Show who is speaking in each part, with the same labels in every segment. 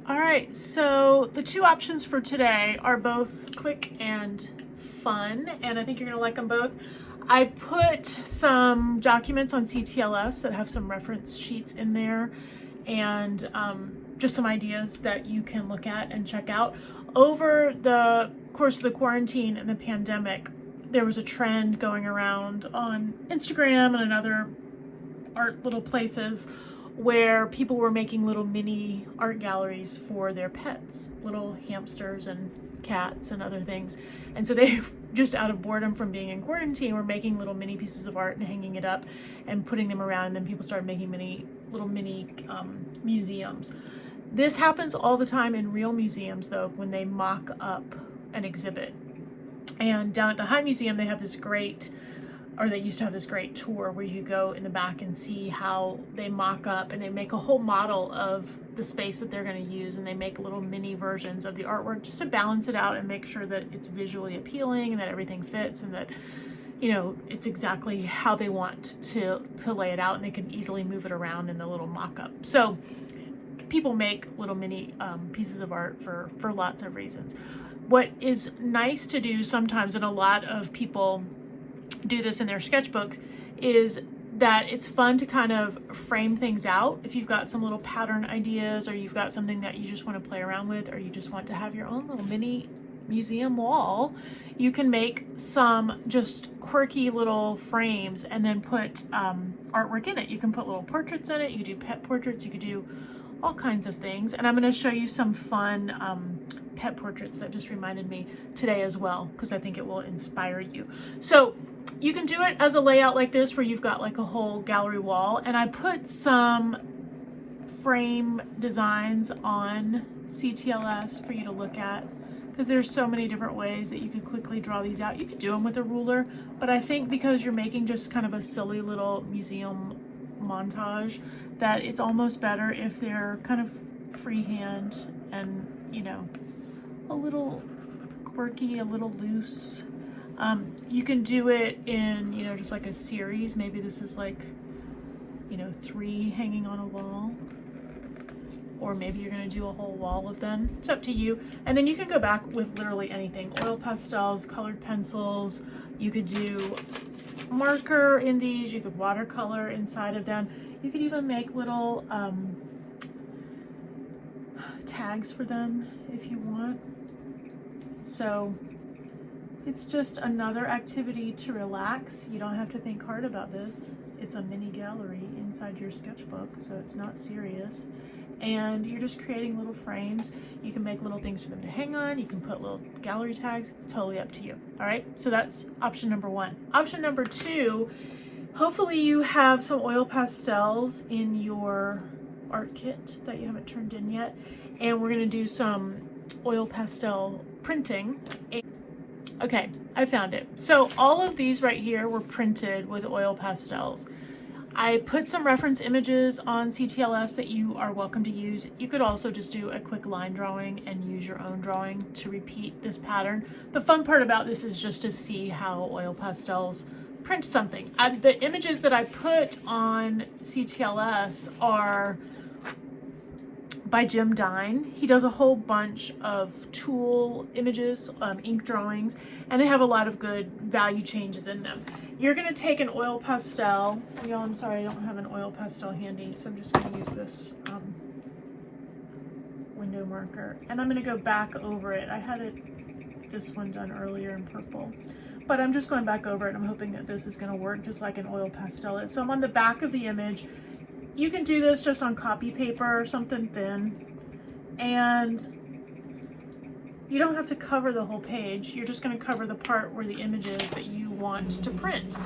Speaker 1: All right, so the two options for today are both quick and fun, and I think you're gonna like them both. I put some documents on CTLS that have some reference sheets in there and just some ideas that you can look at and check out. Over the course of the quarantine and the pandemic, there was a trend going around on Instagram and in other art little places where people were making little mini art galleries for their pets, little hamsters and cats and other things. And so they just out of boredom from being in quarantine were making little mini pieces of art and hanging it up and putting them around, and then people started making little mini museums. This happens all the time in real museums though, when they mock up an exhibit. And down at the High Museum, they have this great, or they used to have this great tour where you go in the back and see how they mock up and they make a whole model of the space that they're going to use, and they make little mini versions of the artwork just to balance it out and make sure that it's visually appealing and that everything fits and that, you know, it's exactly how they want to lay it out, and they can easily move it around in the little mock-up. So people make little mini pieces of art for lots of reasons. What is nice to do sometimes, and a lot of people do this in their sketchbooks, is that it's fun to kind of frame things out. If you've got some little pattern ideas, or you've got something that you just want to play around with, or you just want to have your own little mini museum wall, you can make some just quirky little frames and then put artwork in it. You can put little portraits in it, you could do pet portraits, you could do all kinds of things. And I'm going to show you some fun pet portraits that just reminded me today as well, because I think it will inspire you. So you can do it as a layout like this, where you've got like a whole gallery wall. And I put some frame designs on CTLS for you to look at, because there's so many different ways that you could quickly draw these out. You could do them with a ruler, but I think because you're making just kind of a silly little museum montage, that it's almost better if they're kind of freehand and, you know, a little quirky, a little loose. You can do it in, you know, just like a series. Maybe this is like, you know, 3 hanging on a wall, or maybe you're going to do a whole wall of them. It's up to you. And then you can go back with literally anything: oil pastels, colored pencils. You could do marker in these. You could watercolor inside of them. You could even make little tags for them if you want. So it's just another activity to relax. You don't have to think hard about this. It's a mini gallery inside your sketchbook, so it's not serious. And you're just creating little frames. You can make little things for them to hang on. You can put little gallery tags. Totally up to you. All right, so that's option number 1. Option number 2, hopefully you have some oil pastels in your art kit that you haven't turned in yet. And we're gonna do some oil pastel printing. Okay, I found it. So all of these right here were printed with oil pastels. I put some reference images on CTLS that you are welcome to use. You could also just do a quick line drawing and use your own drawing to repeat this pattern. The fun part about this is just to see how oil pastels print something. The images that I put on CTLS are by Jim Dine. He does a whole bunch of tool images, ink drawings, and they have a lot of good value changes in them. You're going to take an oil pastel. Y'all, I'm sorry, I don't have an oil pastel handy, so I'm just going to use this window marker. And I'm going to go back over it. I had this one done earlier in purple, but I'm just going back over it. I'm hoping that this is going to work just like an oil pastel is. So I'm on the back of the image. You can do this just on copy paper or something thin, and you don't have to cover the whole page. You're just going to cover the part where the image is that you want to print.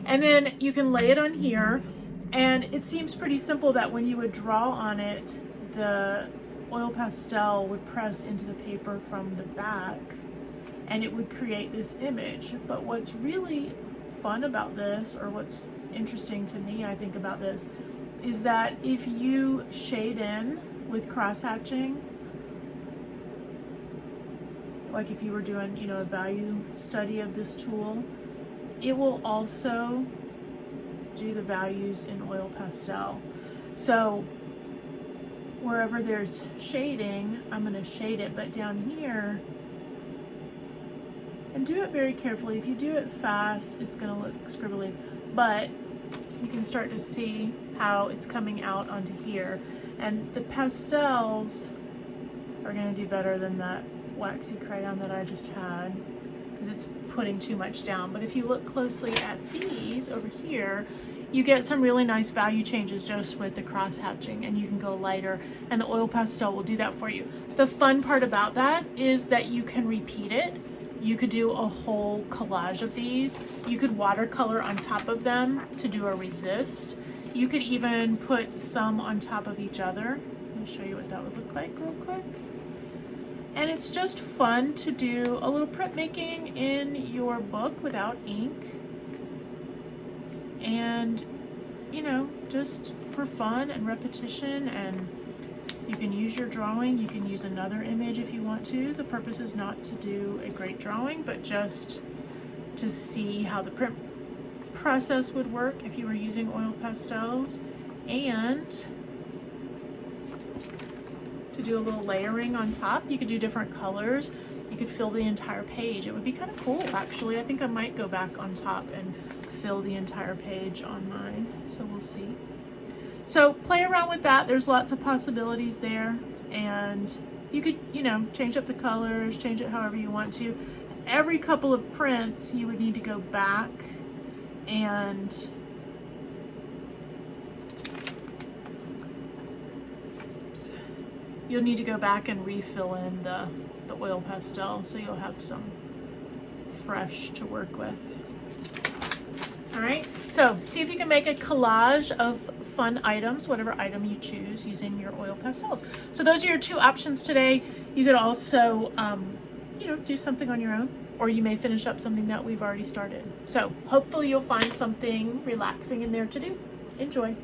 Speaker 1: And then you can lay it on here, and it seems pretty simple that when you would draw on it, the oil pastel would press into the paper from the back and it would create this image. But what's really fun about this, or what's interesting to me, I think, about this, is that if you shade in with cross-hatching, like if you were doing, you know, a value study of this tool, it will also do the values in oil pastel. So wherever there's shading, I'm going to shade it, but down here, and do it very carefully. If you do it fast, it's going to look scribbly, but you can start to see how it's coming out onto here. And the pastels are going to do better than that waxy crayon that I just had, because it's putting too much down. But if you look closely at these over here, you get some really nice value changes just with the cross hatching, and you can go lighter, and the oil pastel will do that for you. The fun part about that is that you can repeat it. You could do a whole collage of these. You could watercolor on top of them to do a resist. You could even put some on top of each other. Let me show you what that would look like real quick. And it's just fun to do a little printmaking in your book without ink. And, you know, just for fun and repetition, and you can use your drawing, you can use another image if you want to. The purpose is not to do a great drawing, but just to see how the print process would work if you were using oil pastels, and to do a little layering on top. You could do different colors. You could fill the entire page. It would be kind of cool, actually. I think I might go back on top and fill the entire page on mine, so we'll see. So play around with that. There's lots of possibilities there, and you could, you know, change up the colors, change it however you want to. Every couple of prints, you would need to go back and you'll need to go back and refill in the oil pastel, so you'll have some fresh to work with. All right, so see if you can make a collage of fun items, whatever item you choose, using your oil pastels. So those are your two options today. You could also, you know, do something on your own, or you may finish up something that we've already started. So hopefully you'll find something relaxing in there to do. Enjoy.